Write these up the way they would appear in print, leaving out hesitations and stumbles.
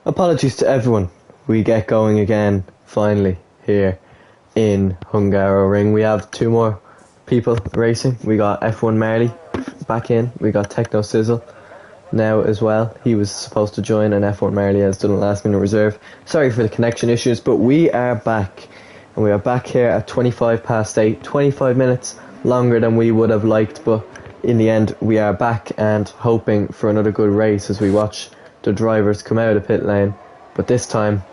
Apologies to everyone. We get going again, finally, here in Hungary Ring. We have two more people racing. We got F1 Marley back in. We got Techno Sizzle now as well. He was supposed to join, and F1 Marley has done a last minute reserve. Sorry for the connection issues, but we are back. And we are back here at 8:25. 25 minutes longer than we would have liked, but in the end we are back and hoping for another good race as we watch the drivers come out of pit lane. But this time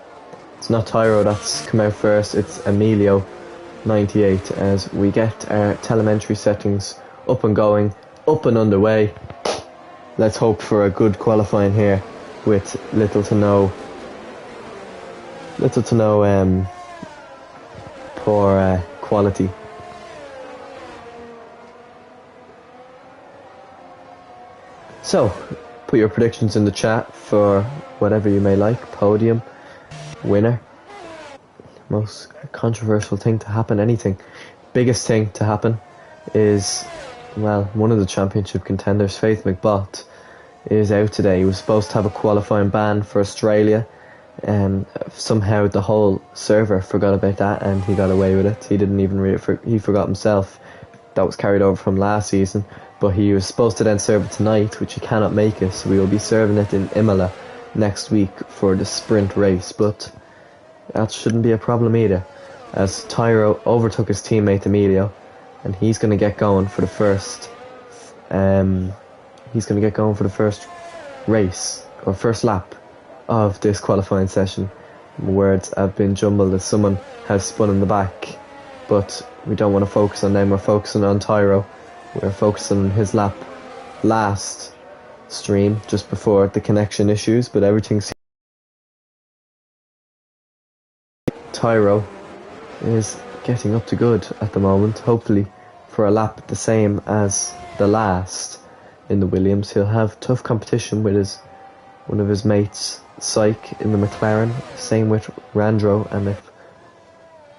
it's not Tyro that's come out first, it's Emilio 98 as we get our telemetry settings up and going, up and underway. Let's hope for a good qualifying here with little to no poor quality. So, put your predictions in the chat for whatever you may like. Podium, winner, most controversial thing to happen, anything. Biggest thing to happen is, well, one of the championship contenders, Faith McBot, is out today. He was supposed to have a qualifying ban for Australia, and somehow the whole server forgot about that and he got away with it. He didn't even read it, he forgot himself. That was carried over from last season, but he was supposed to then serve it tonight, which he cannot make it, so we will be serving it in Imola next week for the sprint race. But that shouldn't be a problem either, as Tyro overtook his teammate Emilio, and he's going to get going for the first race or first lap of this qualifying session. Words have been jumbled as someone has spun in the back, but we don't want to focus on them. We're focusing on Tyro. We're focusing on his lap last stream just before the connection issues, but everything seems Tyro is getting up to good at the moment, hopefully for a lap the same as the last in the Williams. He'll have tough competition with one of his mates, Syke, in the McLaren, same with Randro, and if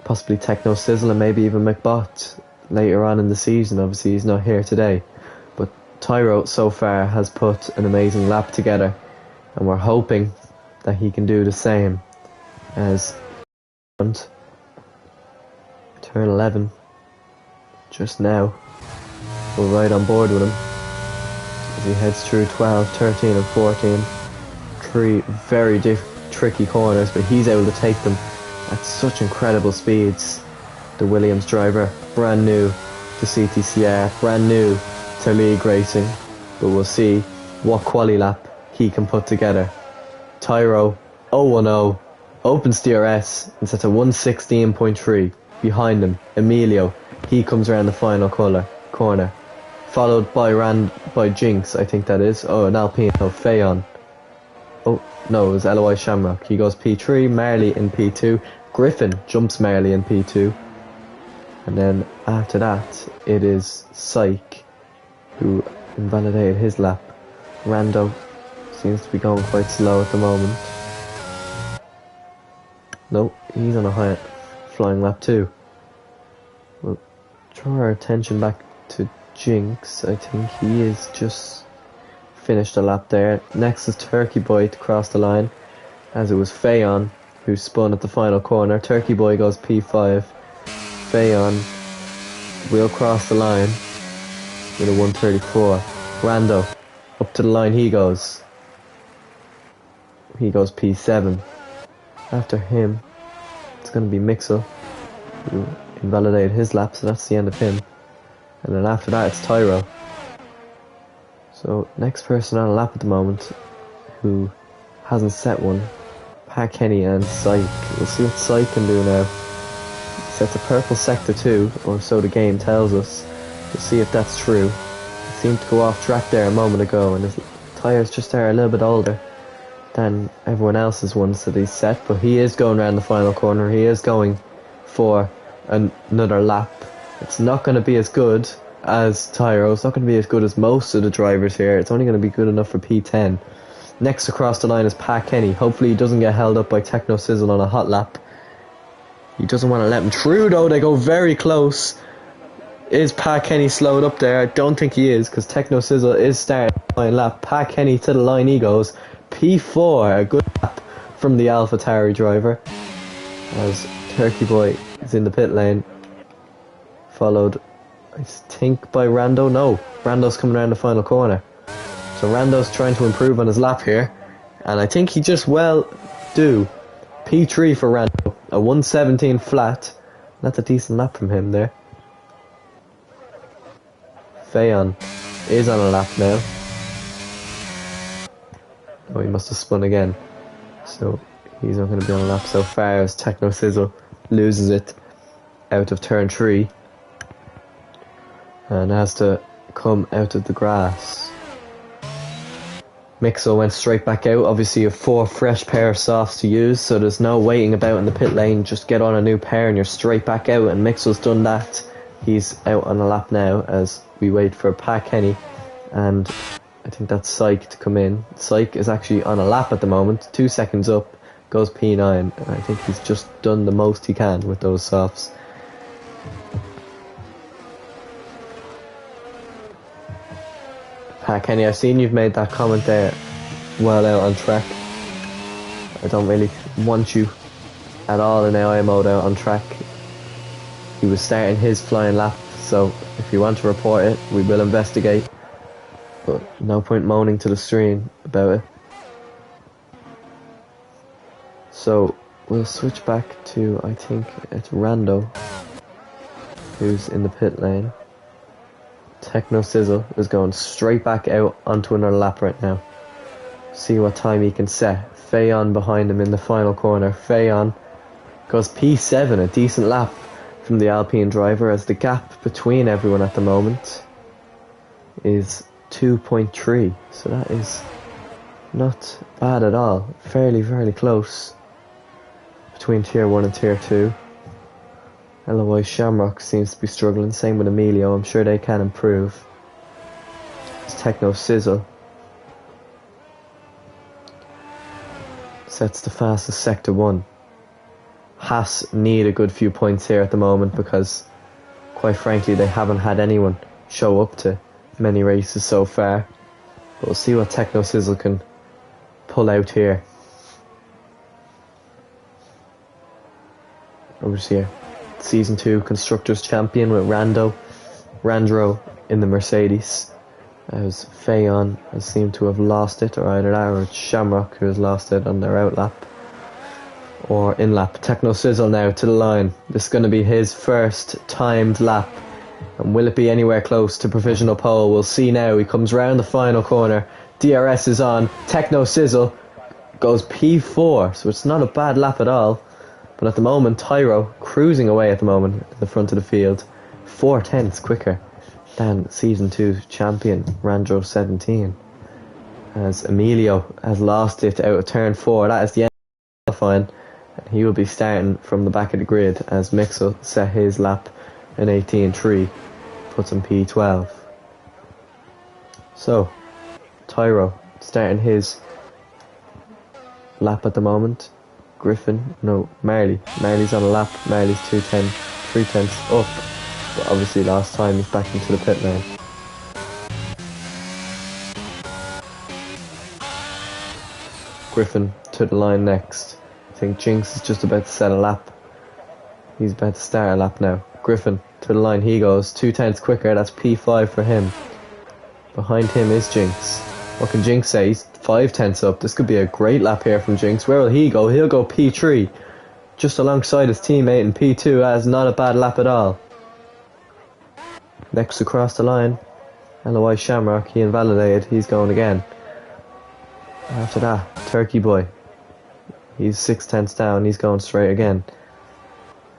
possibly Techno Sizzle and maybe even McBot later on in the season. Obviously he's not here today, but Tyro so far has put an amazing lap together, and we're hoping that he can do the same as turn 11 just now. We're right on board with him as he heads through 12, 13 and 14. Three very tricky corners, but he's able to take them at such incredible speeds. The Williams driver, brand new to CTCR, brand new to league racing, but we'll see what quali lap he can put together. Tyro 010 opens DRS and sets a 116.3. Behind him, Emilio, he comes around the final corner, followed by Jinx, I think that is. Oh, an Alpino, Feon. Oh, no, it was LOI Shamrock. He goes P3, Marley in P2. Griffin jumps Marley in P2. And then after that, it is Syke who invalidated his lap. Rando seems to be going quite slow at the moment. No, he's on a high flying lap too. We'll draw our attention back to Jinx. I think he is just finished a lap there. Next is Turkey Boy to cross the line, as it was Feon who spun at the final corner. Turkey Boy goes P5. Feon will cross the line with a 134. Rando up to the line he goes P7. After him it's going to be Mixel who invalidated his lap, so that's the end of him. And then after that it's Tyro. So next person on a lap at the moment who hasn't set one, Pat Kenny and Syke. We'll see what Syke can do now. He sets a purple sector 2, or so the game tells us. We'll see if that's true. He seemed to go off track there a moment ago, and his tyres just are a little bit older than everyone else's ones that he's set, but he is going around the final corner. He is going for another lap. It's not going to be as good as Tyro. It's not going to be as good as most of the drivers here. It's only going to be good enough for P10. Next across the line is Pat Kenny. Hopefully he doesn't get held up by Techno Sizzle on a hot lap. He doesn't want to let him through though. They go very close. Is Pat Kenny slowed up there? I don't think he is, because Techno Sizzle is starting the line lap. Pat Kenny to the line he goes. P4, a good lap from the AlphaTauri driver, as Turkey Boy is in the pit lane, followed, I think, by Rando. No, Rando's coming around the final corner. So Rando's trying to improve on his lap here, and I think he just well do. P3 for Rando, a 117 flat. That's a decent lap from him there. Fayon is on a lap now. Oh, he must have spun again. So he's not going to be on a lap so far as Techno Sizzle loses it out of turn 3 and has to come out of the grass. Mixo went straight back out. Obviously you have 4 fresh pair of softs to use, so there's no waiting about in the pit lane. Just get on a new pair and you're straight back out, and Mixo's done that. He's out on a lap now as we wait for Pat Kenny, and I think that's Syke to come in. Syke is actually on a lap at the moment, 2 seconds up, goes P9, and I think he's just done the most he can with those softs. Pat Kenny, I've seen you've made that comment there well out on track. I don't really want you at all in AI mode out on track. He was starting his flying lap, so if you want to report it, we will investigate. But no point moaning to the stream about it. So we'll switch back to, I think it's Rando, who's in the pit lane. Techno Sizzle is going straight back out onto another lap right now. See what time he can set. Fayon behind him in the final corner. Fayon goes P7, a decent lap from the Alpine driver, as the gap between everyone at the moment is 2.3, so that is not bad at all. Fairly close between tier 1 and tier 2. LOI Shamrock seems to be struggling, same with Emilio. I'm sure they can improve. It's Techno Sizzle sets the fastest sector 1. Haas need a good few points here at the moment because, quite frankly, they haven't had anyone show up to many races so far. But we'll see what Techno Sizzle can pull out here. Over here, Season 2 Constructors Champion with Randro in the Mercedes. As Fayon has seemed to have lost it, or either that or it's Shamrock who has lost it on their out lap. Or in lap. Techno Sizzle now to the line. This is going to be his first timed lap. And will it be anywhere close to provisional pole? We'll see now. He comes round the final corner. DRS is on. Techno Sizzle goes P4. So it's not a bad lap at all. But at the moment, Tyro cruising away at the moment in the front of the field. 4/10 quicker than Season 2 champion Randro 17. As Emilio has lost it out of turn 4. That is the end of the qualifying. He will be starting from the back of the grid as Mixo set his lap in 18.3, puts him P12. So, Tyro starting his lap at the moment. Marley's on a lap. Marley's 3/10 up, but obviously last time he's back into the pit lane. Griffin to the line next. I think Jinx is just about to set a lap. He's about to start a lap now. Griffin to the line he goes. 2/10 quicker. That's P5 for him. Behind him is Jinx. What can Jinx say? He's 5/10 up. This could be a great lap here from Jinx. Where will he go? He'll go P3. Just alongside his teammate in P2. That is not a bad lap at all. Next across the line, LOI Shamrock. He invalidated. He's going again. After that, Turkey Boy. He's 6/10 down. He's going straight again.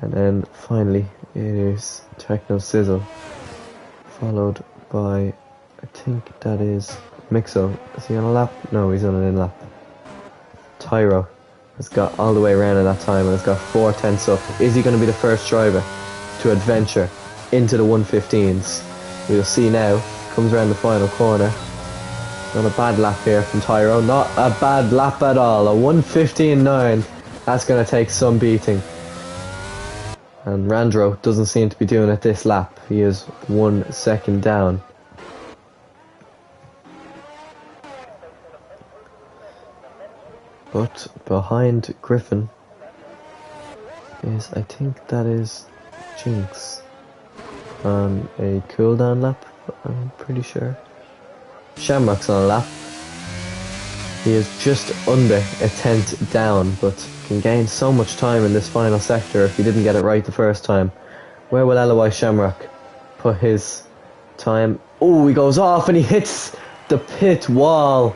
And then finally, it is Techno Sizzle, followed by, I think that is Mixo. Is he on a lap? No, he's on an in lap. Tyro has got all the way around at that time and has got 4/10 up. Is he going to be the first driver to adventure into the 115s? We'll see now. Comes around the final corner. Not a bad lap here from Tyro. Not a bad lap at all. A 1:15.9. That's going to take some beating. And Randro doesn't seem to be doing it this lap. He is 1 second down. But behind Griffin is, I think that is Jinx on a cooldown lap, I'm pretty sure. Shamrock's on a lap. He is just under a tenth down, but can gain so much time in this final sector if he didn't get it right the first time. Where will Eloy Shamrock put his time? Oh, he goes off and he hits the pit wall.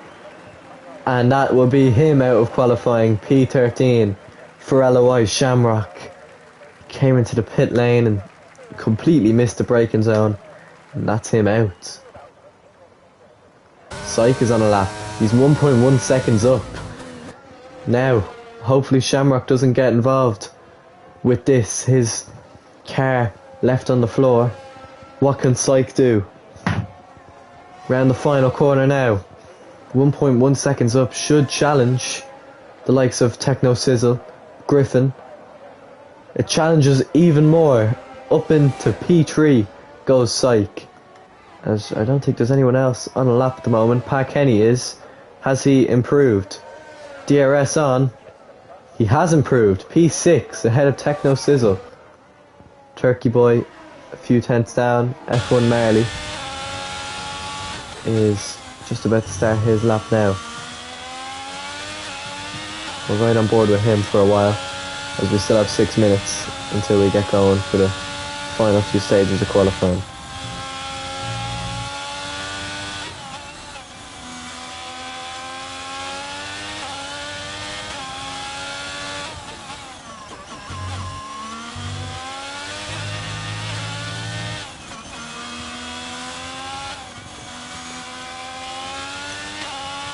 And that will be him out of qualifying. P13 for Eloy Shamrock. Came into the pit lane and completely missed the braking zone. And that's him out. Syke is on a lap. He's 1.1 seconds up. Now, hopefully Shamrock doesn't get involved with this. His car left on the floor. What can Syke do? Round the final corner now. 1.1 seconds up. Should challenge the likes of Techno Sizzle, Griffin. It challenges even more. Up into P3 goes Syke. As I don't think there's anyone else on a lap at the moment. Pat Kenny is. Has he improved? DRS on. He has improved. P6 ahead of Techno Sizzle. Turkey Boy a few tenths down. F1 Marley is just about to start his lap now. We're right on board with him for a while, as we still have 6 minutes until we get going for the final few stages of qualifying.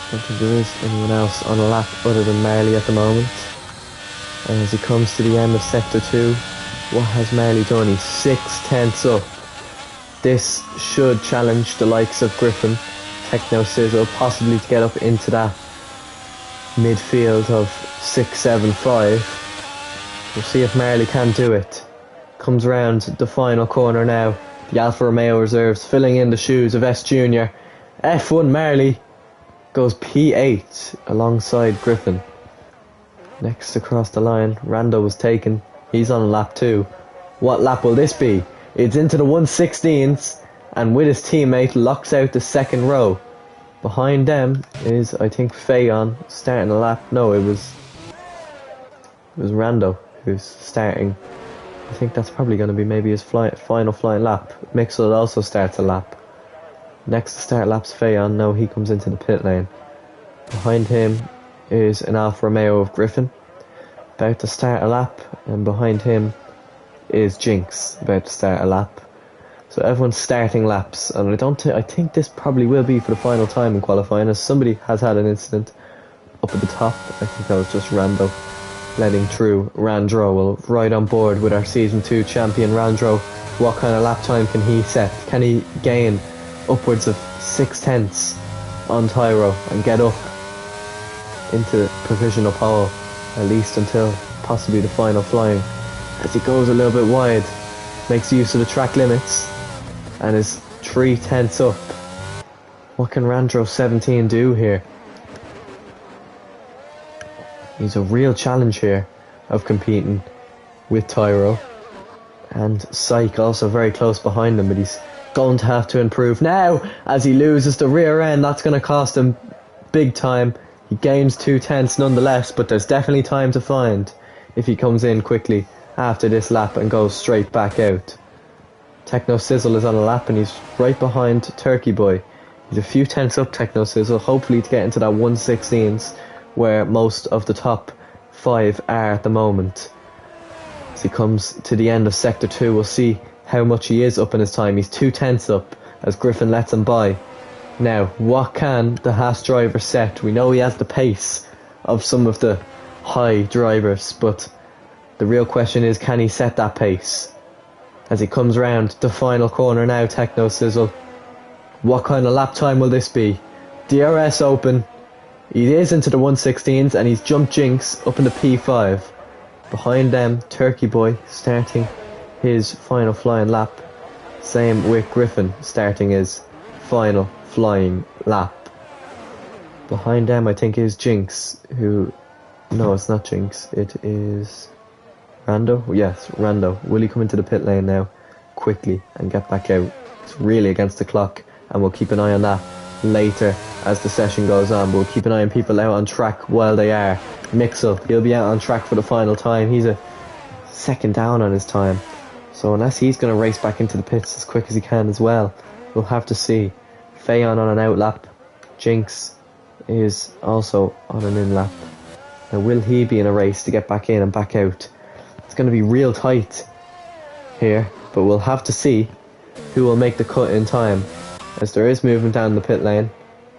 I don't think there is anyone else on a lap other than Marley at the moment. And as he comes to the end of Sector 2, what has Marley done? He's 6 tenths up. This should challenge the likes of Griffin, Techno Sizzle, possibly to get up into that midfield of 6, 7, 5. We'll see if Marley can do it. Comes round the final corner now. The Alfa Romeo reserves filling in the shoes of S Junior. F1 Marley goes P8 alongside Griffin. Next across the line, Rando was taken. He's on lap 2. What lap will this be? It's into the 1/16s, and with his teammate locks out the second row. Behind them is, I think, Fayon starting a lap. No, it was Rando who's starting. I think that's probably going to be maybe his final flying lap. Mixel also starts a lap. Next to start lap's Fayon. No, he comes into the pit lane. Behind him is an Alfa Romeo of Griffin, about to start a lap, and behind him is Jinx, about to start a lap. So everyone's starting laps, and I think this probably will be for the final time in qualifying, as somebody has had an incident up at the top. I think that was just Rando letting through Randro. Well, right on board with our Season 2 champion Randro. What kind of lap time can he set? Can he gain upwards of 6 tenths on Tyro and get up into provisional pole, at least until possibly the final flying, as he goes a little bit wide, makes use of the track limits and is 3 tenths up. What can Randro 17 do here? He's a real challenge here of competing with Tyro, and Syke also very close behind him, but he's going to have to improve now as he loses the rear end. That's going to cost him big time. He gains 2 tenths nonetheless, but there's definitely time to find if he comes in quickly after this lap and goes straight back out. Techno Sizzle is on a lap and he's right behind Turkey Boy. He's a few tenths up, Techno Sizzle, hopefully to get into that 1/16s where most of the top 5 are at the moment. As he comes to the end of Sector 2, we'll see how much he is up in his time. He's 2 tenths up as Griffin lets him by. Now, what can the Haas driver set? We know he has the pace of some of the high drivers, but the real question is, can he set that pace? As he comes round the final corner now, Techno Sizzle. What kind of lap time will this be? DRS open. He is into the 1/16s and he's jumped Jinx up into P5. Behind them, Turkey Boy starting his final flying lap. Same with Griffin starting his final flying lap. Behind them, I think, is Jinx, who No, it's not Jinx. It is Rando. Yes, Rando. Will he come into the pit lane now quickly and get back out? It's really against the clock, and we'll keep an eye on that later as the session goes on. We'll keep an eye on people out on track while they are. Mix-up, he'll be out on track for the final time. He's a second down on his time, so unless he's going to race back into the pits as quick as he can as well, we'll have to see. Feon on an out lap. Jinx is also on an in lap. Now will he be in a race to get back in and back out? It's going to be real tight here, but we'll have to see who will make the cut in time, as there is movement down the pit lane.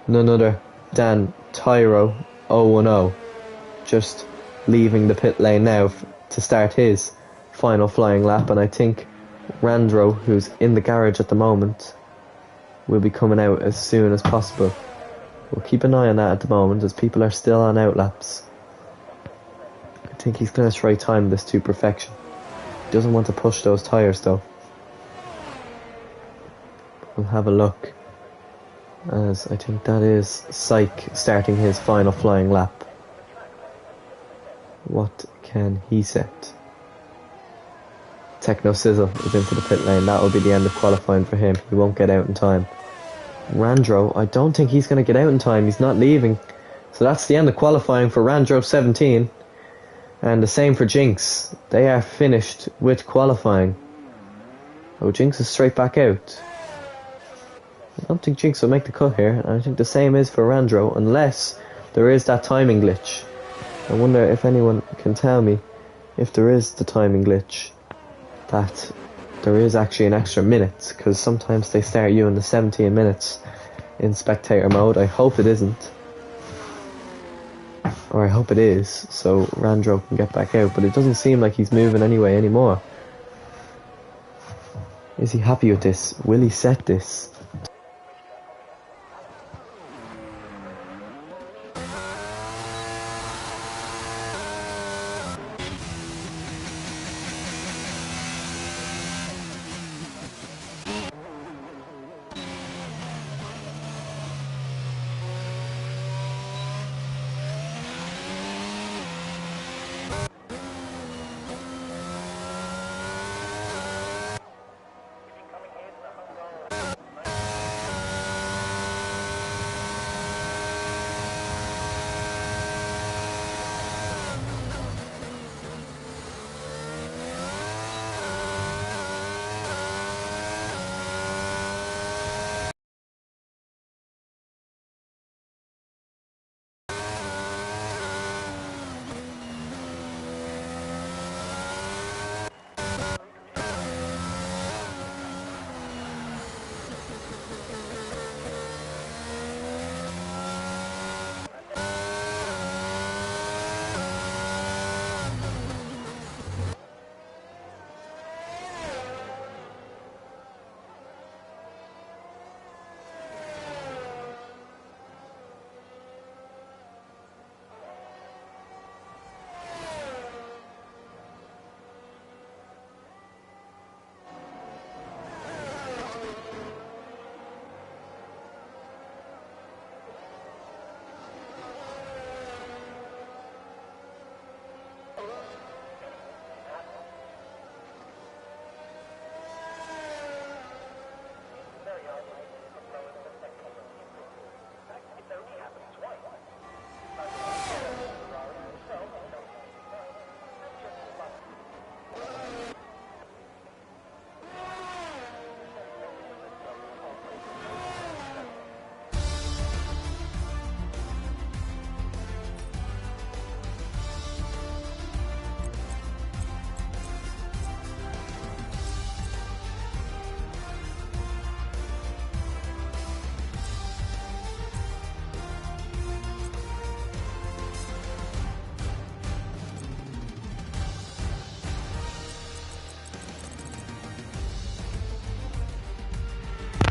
None other than Tyro 010 just leaving the pit lane now to start his final flying lap, and I think Randro, who's in the garage at the moment, will be coming out as soon as possible. We'll keep an eye on that at the moment, as people are still on out laps. I think he's going to try time this to perfection. He doesn't want to push those tyres though. We'll have a look, as I think that is Psych starting his final flying lap. What can he set? Techno Sizzle is into the pit lane. That will be the end of qualifying for him. He won't get out in time. Randro, I don't think he's going to get out in time. He's not leaving. So that's the end of qualifying for Randro 17. And the same for Jinx. They are finished with qualifying. Oh, Jinx is straight back out. I don't think Jinx will make the cut here. And I think the same is for Randro, unless there is that timing glitch. I wonder if anyone can tell me if there is the timing glitch, that there is actually an extra minute, because sometimes they start you in the 17 minutes in spectator mode. I hope it isn't, or I hope it is, so Randro can get back out, but it doesn't seem like he's moving anyway anymore. Is he happy with this? Will he set this?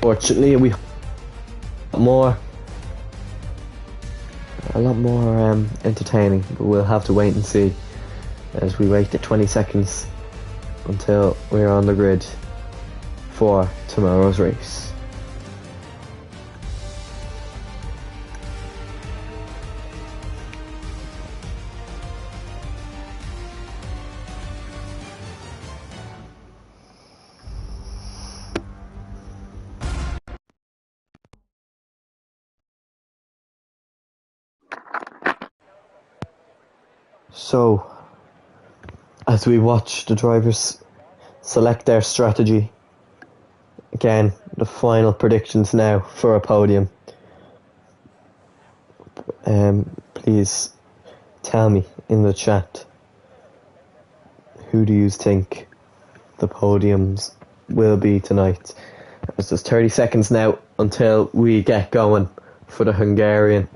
Fortunately, we a lot more entertaining, but we'll have to wait and see as we wait the 20 seconds until we're on the grid for tomorrow's race. So, as we watch the drivers select their strategy, again, the final predictions now for a podium. Please tell me in the chat, who do you think the podiums will be tonight? It's just 30 seconds now until we get going for the Hungarian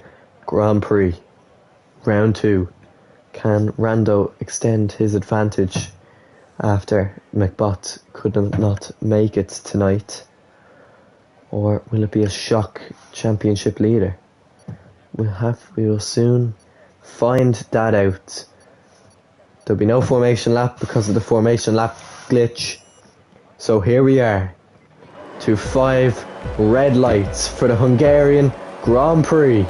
Grand Prix. Round 2. Can Rando extend his advantage after McBot could not make it tonight? Or will it be a shock championship leader? We will soon find that out. There'll be no formation lap because of the formation lap glitch. So here we are to 5 red lights for the Hungarian Grand Prix.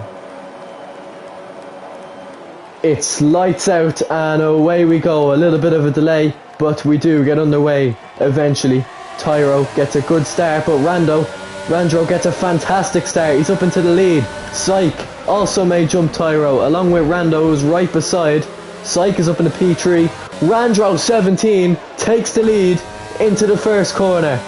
It's lights out and away we go. A little bit of a delay, but we do get underway eventually. Tyro gets a good start, but Randro gets a fantastic start. He's up into the lead. Psych also may jump Tyro, along with Rando, who's right beside. Psych is up in the P3. Randro 17 takes the lead into the first corner.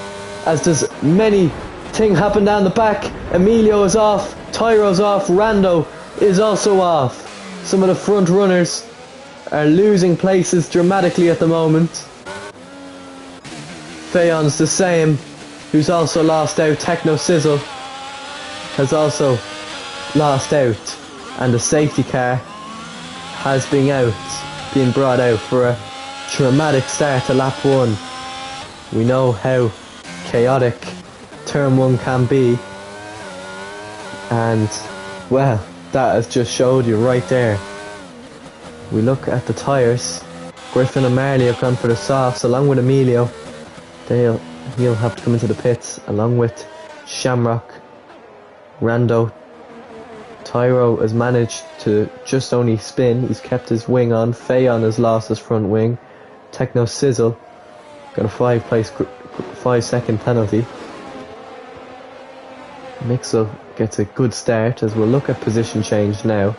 As there's many things happen down the back. Emilio is off, Tyro's off, Rando is also off. Some of the front runners are losing places dramatically at the moment. Fayon's the same, who's also lost out. Techno Sizzle has also lost out, and the safety car has been brought out for a dramatic start to lap 1. We know how chaotic turn 1 can be, and well, that has just showed you right there. We look at the tyres. Griffin and Marley have gone for the softs along with Emilio. He'll have to come into the pits along with Shamrock. Rando. Tyro has managed to just only spin. He's kept his wing on. Fayon has lost his front wing. Techno Sizzle got a 5-second penalty. Mixel gets a good start as we'll look at position change now.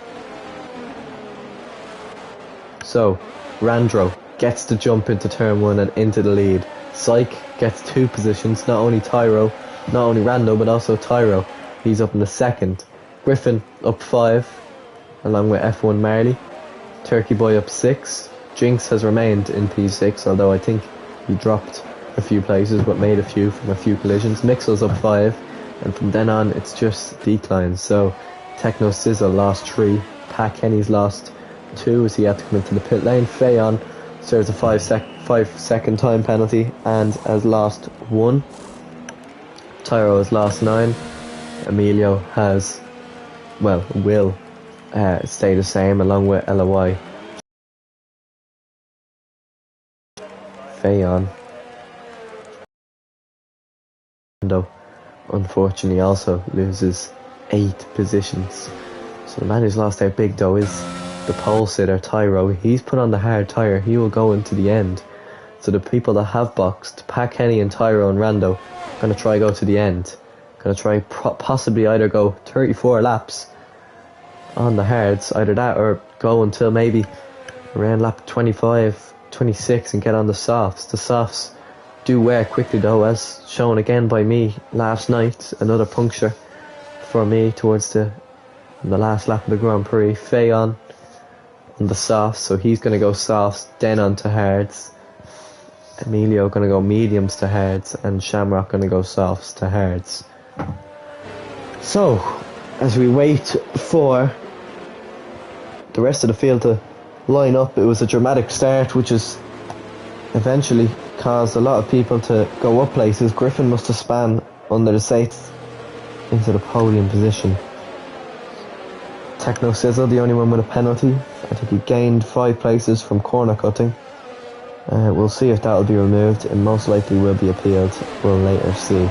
So, Randro gets to jump into turn 1 and into the lead. Psych gets 2 positions, not only Rando, but also Tyro. He's up in the second. Griffin up 5, along with F1 Marley. Turkey Boy up 6. Jinx has remained in P6, although I think he dropped a few places, but made a few from a few collisions. Mixel's up 5, and from then on it's just declines. So Techno Sizzle lost 3. Pat Kenny's lost 2 as he had to come into the pit lane. Fayon serves a 5-second time penalty and has lost 1. Tyro has lost 9. Emilio will stay the same along with LOI. Fayon unfortunately also loses 8 positions. So the man who's lost out big though is the pole sitter Tyro. He's put on the hard tyre. He will go into the end. So the people that have boxed, Pat Kenny and Tyro and Rando, are going to try go to the end. Going to try possibly either go 34 laps on the hards, either that or go until maybe around lap 25, 26 and get on the softs. The softs do wear quickly though, as shown again by me last night. Another puncture for me towards the last lap of the Grand Prix. Fayon on the softs, so he's going to go softs, then on to hards. Emilio going to go mediums to hards, and Shamrock going to go softs to hards. So, as we wait for the rest of the field to line up, it was a dramatic start, which has eventually caused a lot of people to go up places. Griffin must have span under the Saints into the podium position. Techno Sizzle, the only one with a penalty. I think he gained 5 places from corner cutting. We'll see if that will be removed. It most likely will be appealed. We'll later see.